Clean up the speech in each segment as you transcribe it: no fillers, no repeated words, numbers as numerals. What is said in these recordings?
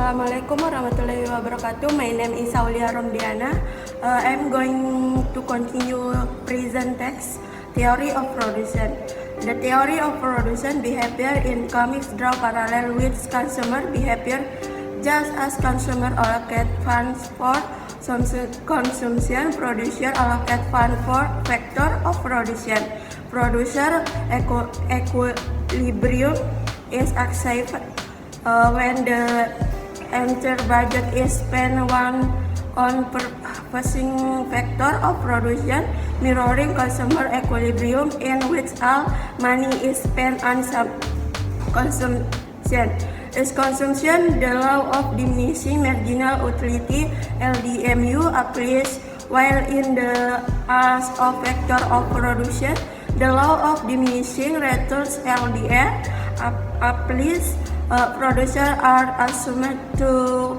Assalamualaikum warahmatullahi wabarakatuh. My name is Aulia Romdiana. I'm going to continue present text theory of production. The theory of production behavior in comics draw parallel with consumer behavior, just as consumer allocate funds for consumption, producer allocate funds for vector of production. Producer equilibrium is achieved when the entire budget is spent on purchasing vector of production, mirroring consumer equilibrium in which all money is spent on some consumption. Is consumption, the law of diminishing marginal utility (LDMU) applies, while in the case of vector of production, the law of diminishing returns (LDR) applies. Producers are assumed to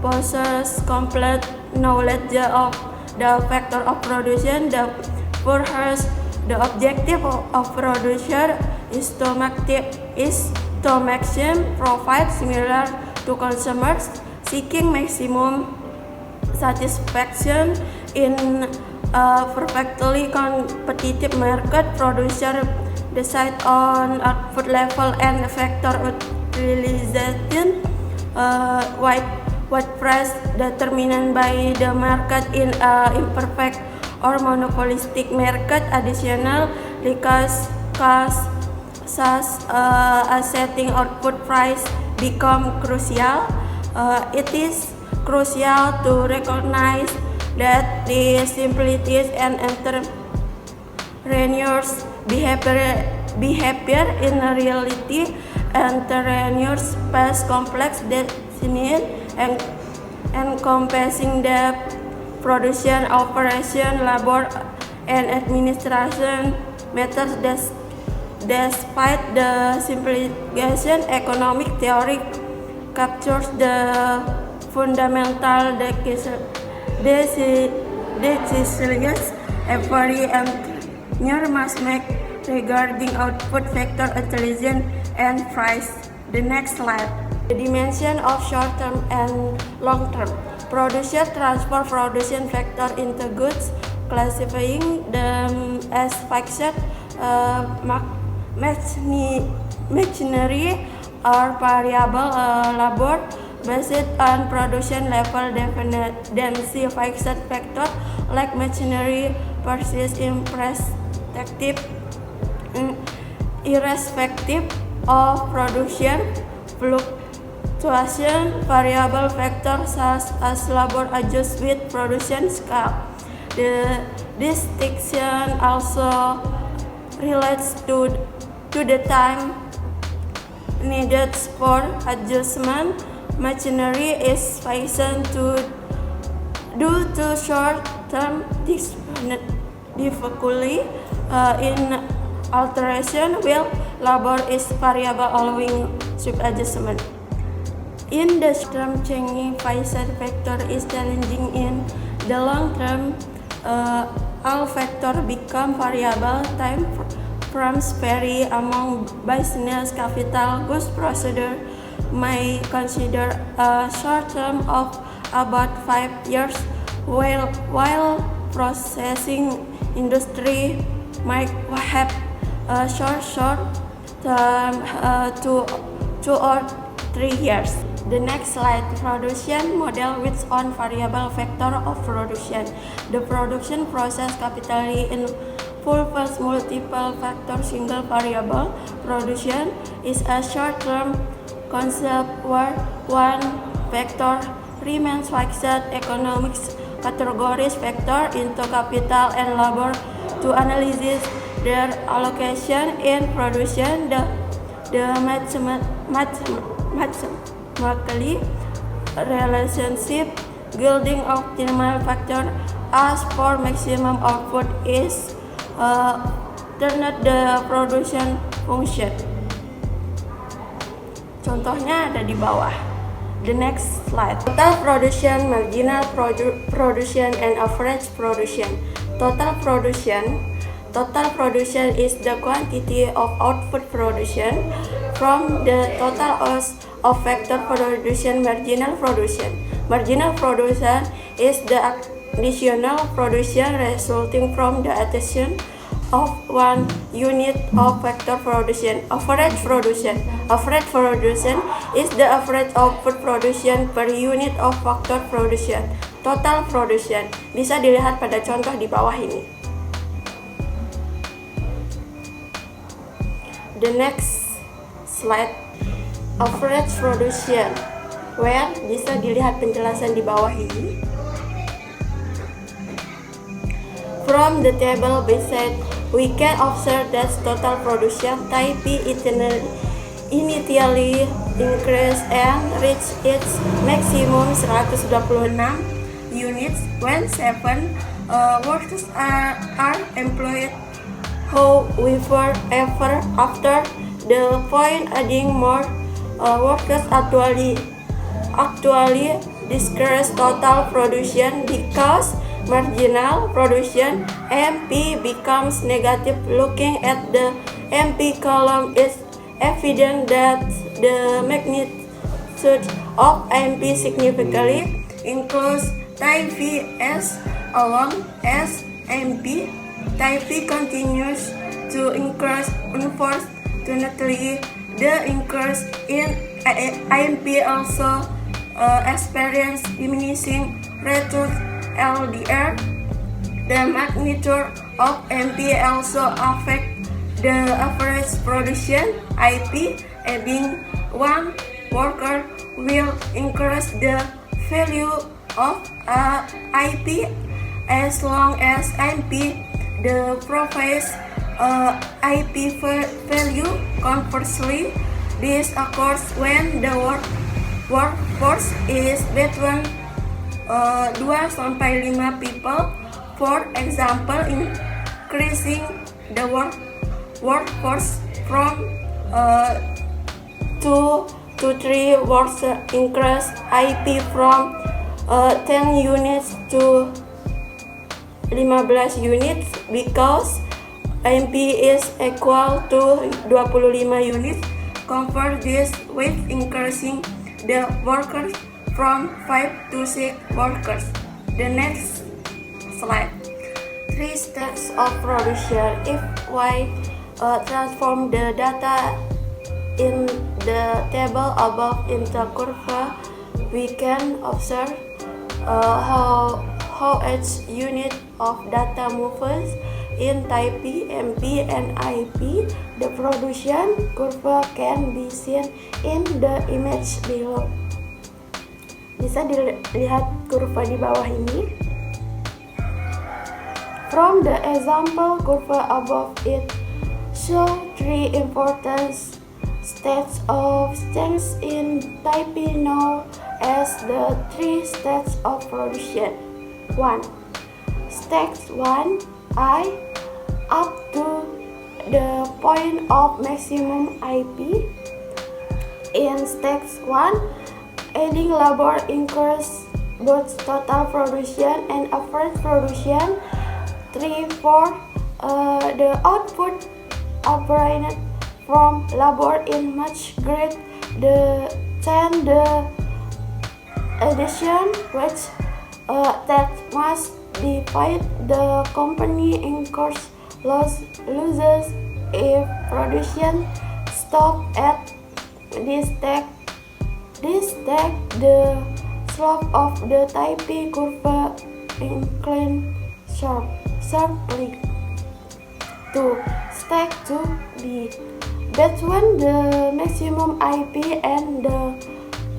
possess complete knowledge of the factor of production. The objective of producer is to maximize profit, similar to consumers seeking maximum satisfaction in a perfectly competitive market. Producer decide on output level and factor utilization, what price determined by the market in an imperfect or monopolistic market. Additionally, setting output price become crucial. It is crucial to recognize that the simplicities and entrepreneurs behavior in reality. Entrepreneurs face complex decisions encompassing the production, operation, labor, and administration methods. Despite the simplification, economic theory captures the fundamental decisions every entrepreneur must make regarding output, vector, utilization, and price. The next slide. The dimension of short-term and long-term. Producer transfer production vector into goods, classifying them as fixed machinery or variable labor based on production level dependency. Fixed vector like machinery persist irrespective of production fluctuation. Variable factors such as labor adjust with production scale. The distinction also relates to the time needed for adjustment. Machinery is fashioned due to short-term difficulty in alteration, while labor is variable allowing swift adjustment. In the short term, changing fixed factor is challenging. In the long term, all factors become variable. Time frames vary among business. Capital goods procedure may consider a short term of about 5 years, while processing industry might have a short term 2 or 3 years. The next slide. Production model with on variable factor of production. The production process capitally involves multiple factors. Single variable production is a short-term concept where one factor remains fixed. Economics categories factor into capital and labor to analyze their allocation in production. The mathematically relationship yielding optimal factor as for maximum output is turned the production function. Contohnya ada di bawah. The next slide. Total production, marginal production, and average production. Total production is the quantity of output production from the total of factor production. Marginal production. Marginal production is the additional production resulting from the addition of one unit of factor production. Average production. Average production is the average output production per unit of factor production. Total production bisa dilihat pada contoh di bawah ini. The next slide, average production, where bisa dilihat penjelasan di bawah ini. From the table beside, we can observe that total production type P initially increased and reached its maximum 126 units when 7 workers are employed. However, after the point, adding more workers actually decrease total production because marginal production MP becomes negative. Looking at the MP column, it's evident that the magnitude of MP significantly increases. Type V as along as MP. Type P continues to increase. Unfortunately, the increase in MP also experience diminishing rate LDR. The magnitude of MP also affect the average production IP. Adding one worker will increase the value of IP as long as MP the provides IP value. Conversely, this occurs when the workforce is between 2-5 people. For example, increasing the workforce from 2 to 3 workers increase IP from 10 units to 15 units because MP is equal to 25 units. Compare this with increasing the workers from 5 to 6 workers. The next slide. 3 steps of production. If we transform the data in the table above into curve, we can observe how each unit of data moves in type P, MP, and IP. The production curve can be seen in the image below. Bisa dilihat kurva di bawah ini. From the example curve above, it shows 3 important states of change in type P known as the 3 states of production. 1. Stage 1 I up to the point of maximum IP. In stage 1, adding labor increases both total production and average production. 3. 4. The output obtained from labor is much greater than the addition, which that must divide. The company incurs losses if production stops at this stage. The slope of the type P curve inclines sharply. 2. Stage 2B. Between the maximum IP and the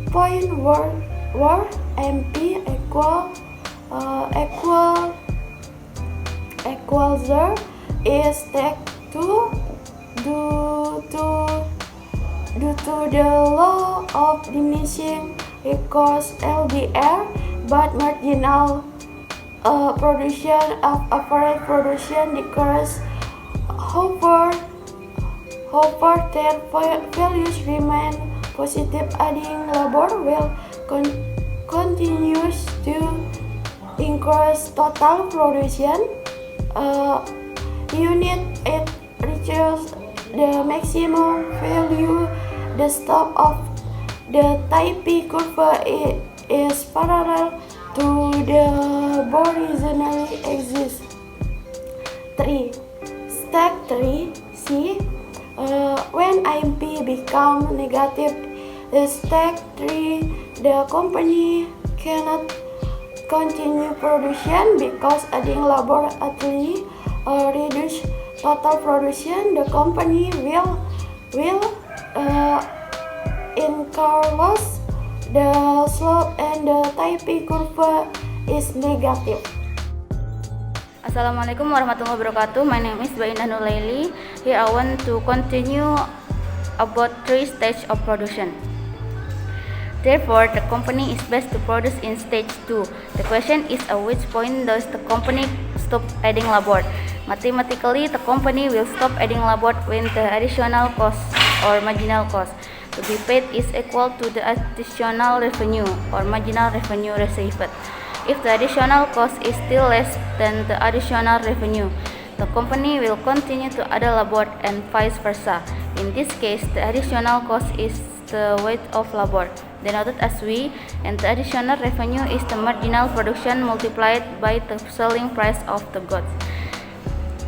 point where MP equal 0 is stage 2 due to the law of diminishing resource LDR, but marginal production of average production decreases. However, their values remain positive. Adding labor will continues to increase total production. Unit it reaches the maximum value The slope of the type curve is parallel to the horizontally axis. 3. Step 3. C. When IP becomes negative, step 3, the company cannot continue production because adding labor actually reduce total production. The company will incur loss. The slope and the type curve is negative. Assalamualaikum warahmatullahi wabarakatuh. My name is Bainah Nulaili. Here I want to continue about 3 stages of production. Therefore, the company is best to produce in stage 2. The question is at which point does the company stop adding labor? Mathematically, the company will stop adding labor when the additional cost or marginal cost to be paid is equal to the additional revenue or marginal revenue received. If the additional cost is still less than the additional revenue, the company will continue to add labor and vice versa. In this case, the additional cost is the weight of labor, denoted as V, and the additional revenue is the marginal production multiplied by the selling price of the goods.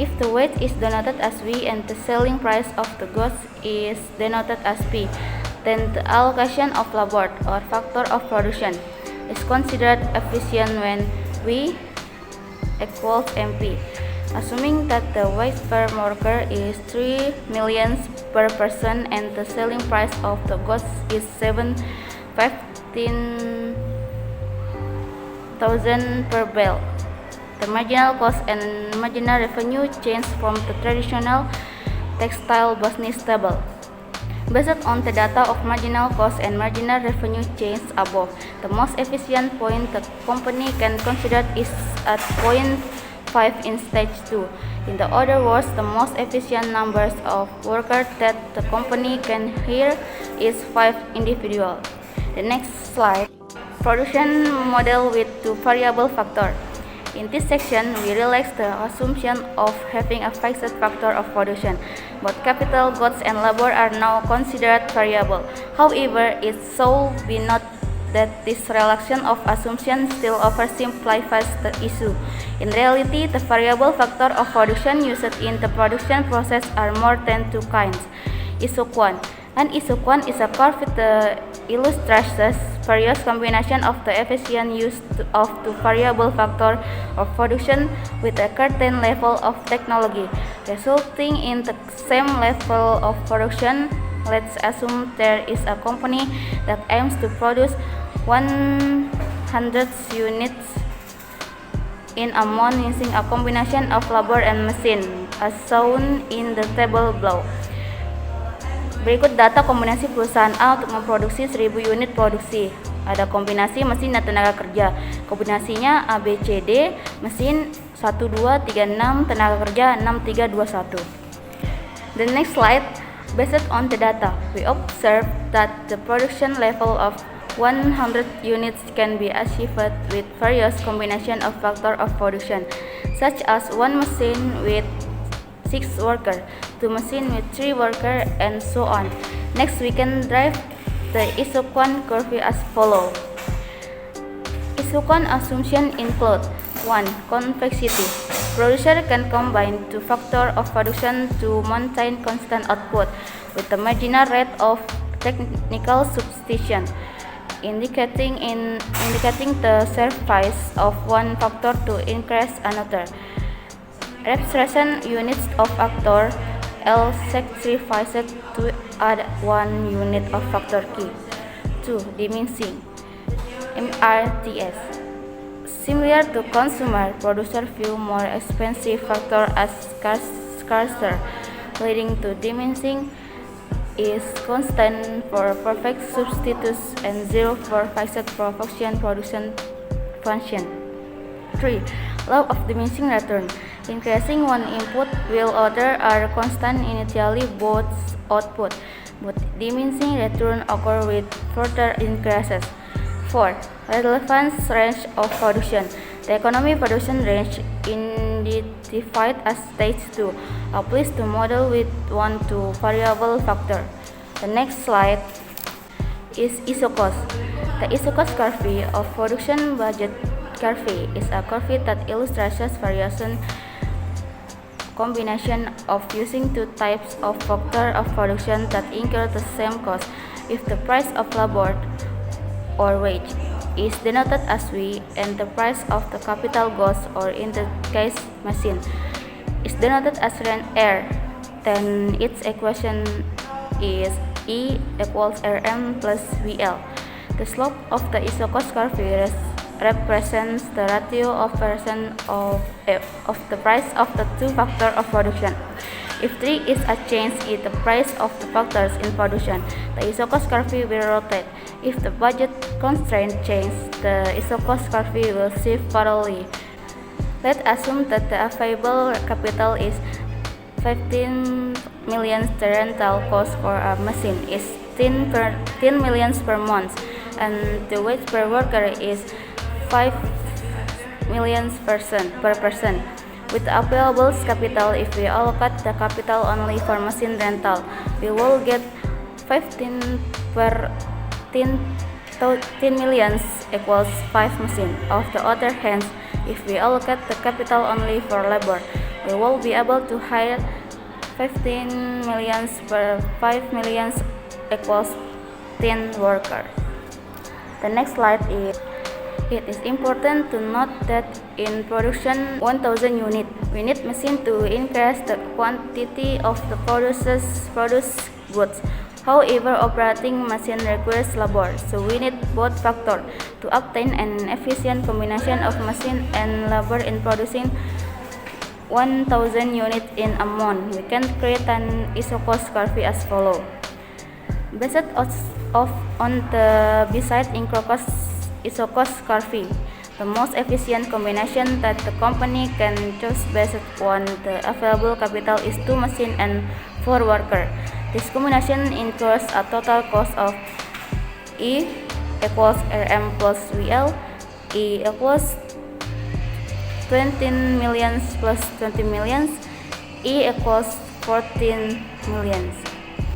If the weight is denoted as V and the selling price of the goods is denoted as P, then the allocation of labor or factor of production is considered efficient when V equals MP. Assuming that the wage per worker is 3 million per person and the selling price of the goods is 15,000 per bale, the marginal cost and marginal revenue change from the traditional textile business table. Based on the data of marginal cost and marginal revenue change above, the most efficient point the company can consider is at point 5 in stage 2. In other words, the most efficient numbers of workers that the company can hire is 5 individuals. The next slide. Production model with 2 variable factors. In this section, we relax the assumption of having a fixed factor of production. Both capital, goods, and labor are now considered variable. However, it should be noted that this relaxation of assumption still oversimplifies the issue. In reality, the variable factor of production used in the production process are more than 2 kinds. Isoquant. An isoquant is a curve that illustrates various combinations of the efficient use of 2 variable factors of production with a certain level of technology, resulting in the same level of production. Let's assume there is a company that aims to produce 100 units in a month using a combination of labor and machine, as shown in the table below. Berikut data kombinasi perusahaan A untuk memproduksi 1000 unit produksi. Ada kombinasi mesin dan tenaga kerja. Kombinasinya ABCD, mesin 1236, tenaga kerja 6321. The next slide, based on the data, we observe that the production level of 100 units can be achieved with various combination of factors of production, such as 1 machine with 6 workers, 2 machines with 3 workers, and so on. Next, we can derive the isoquant curve as follows. Isoquant assumption include 1. Convexity. Producer can combine 2 factors of production to maintain constant output with the marginal rate of technical substitution, indicating the surface of one factor to increase another. Representation units of factor L sacrificed to add 1 unit of factor Q. 2. Diminishing MRTS. Similar to consumer, producer view more expensive factor as scarcer, leading to diminishing is constant for perfect substitutes and 0 for fixed production function. 3. Law of diminishing return. Increasing one input while other are constant initially both output, but diminishing return occur with further increases. 4. Relevance range of production. The economic production range identified as stage 2 applies to model with 1 to variable factor. The next slide is ISO cost. The ISO cost curve of production budget curve is a curve that illustrates variation combination of using two types of factor of production that incur the same cost. If the price of labor or wage is denoted as V and the price of the capital goods, or in the case machine, is denoted as R, then its equation is E equals Rm plus VL. The slope of the ISO cost curve represents the ratio of percent of the price of the two factors of production. If 3 is a change in the price of the factors in production, the ISO cost curve will rotate. If the budget constraint changes, the ISO cost curve will shift parallelly. Let's assume that the available capital is 15 million. The rental cost for a machine is 10 million per month, and the wage per worker is 5 million per person. With the available capital, if we allocate the capital only for machine rental, we will get 15 per 10 million equals 5 machines. On the other hand, if we allocate the capital only for labor, we will be able to hire 15 million per 5 million equals 10 workers. The next slide is: it is important to note that in production 1000 units, we need machine to increase the quantity of the produced goods. However, operating machine requires labor, so we need both factors to obtain an efficient combination of machine and labor in producing 1000 units in a month. We can create an ISO cost curve as follows. Based on the beside ISO cost curve, the most efficient combination that the company can choose based on the available capital is 2 machines and 4 workers. This combination incurs a total cost of E equals Rm plus VL. E equals 20 million plus 20 million. E equals 14 million.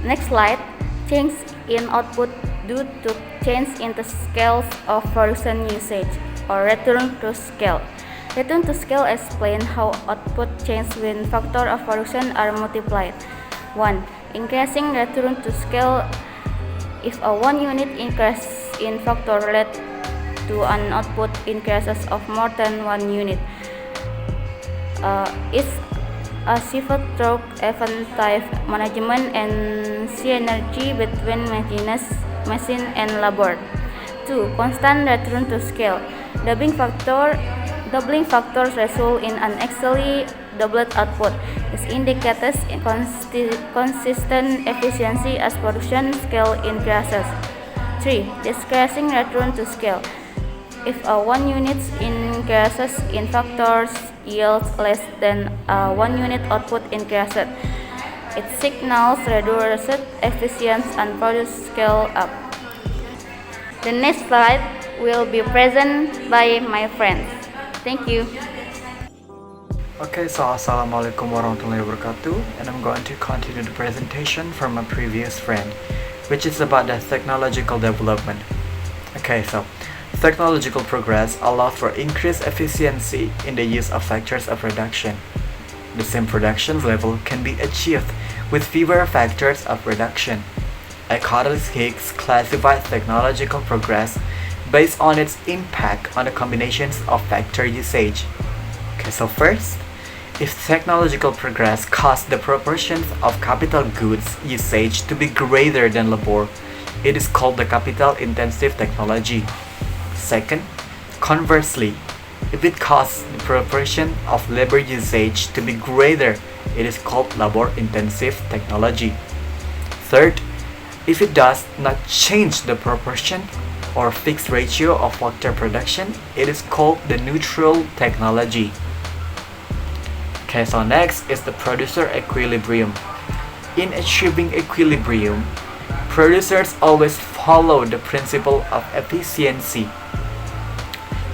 Next slide. Change in output due to change in the scales of production usage, or return to scale. Return to scale explains how output changes when factors of production are multiplied. 1. Increasing return to scale. If a 1 unit increase in factor led to an output increases of more than 1 unit, it's a shift through effective management and synergy between machine and labor. 2. Constant return to scale. Doubling factors result in an actually doubled output. This indicates consistent efficiency as production scale increases. 3. Decreasing return to scale. If a 1 unit increases in factors yields less than a 1 unit output increases, it signals reduced efficiency and product scale up. The next slide will be presented by my friends. Thank you. Okay, so Assalamualaikum warahmatullahi wabarakatuh, and I'm going to continue the presentation from my previous friend, which is about the technological development. Okay, so technological progress allows for increased efficiency in the use of factors of production. The same production level can be achieved with fewer factors of production. Economist Hicks classified technological progress based on its impact on the combinations of factor usage. Okay, so first, if technological progress causes the proportions of capital goods usage to be greater than labor, it is called the capital-intensive technology. Second, conversely, if it causes the proportion of labor usage to be greater, it is called labor-intensive technology. Third, if it does not change the proportion or fixed ratio of factor production, it is called the neutral technology. Okay, so next is the producer equilibrium. In achieving equilibrium, producers always follow the principle of efficiency,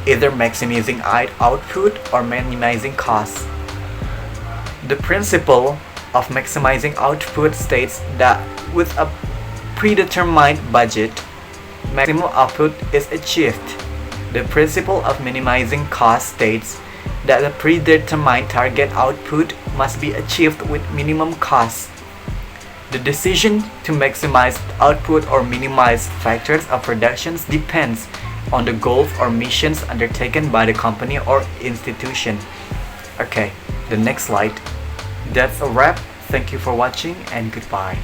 either maximizing output or minimizing costs. The principle of maximizing output states that with a predetermined budget, maximum output is achieved. The principle of minimizing cost states that the predetermined target output must be achieved with minimum cost. The decision to maximize output or minimize factors of production depends on the goals or missions undertaken by the company or institution. Okay, the next slide. That's a wrap. Thank you for watching and goodbye.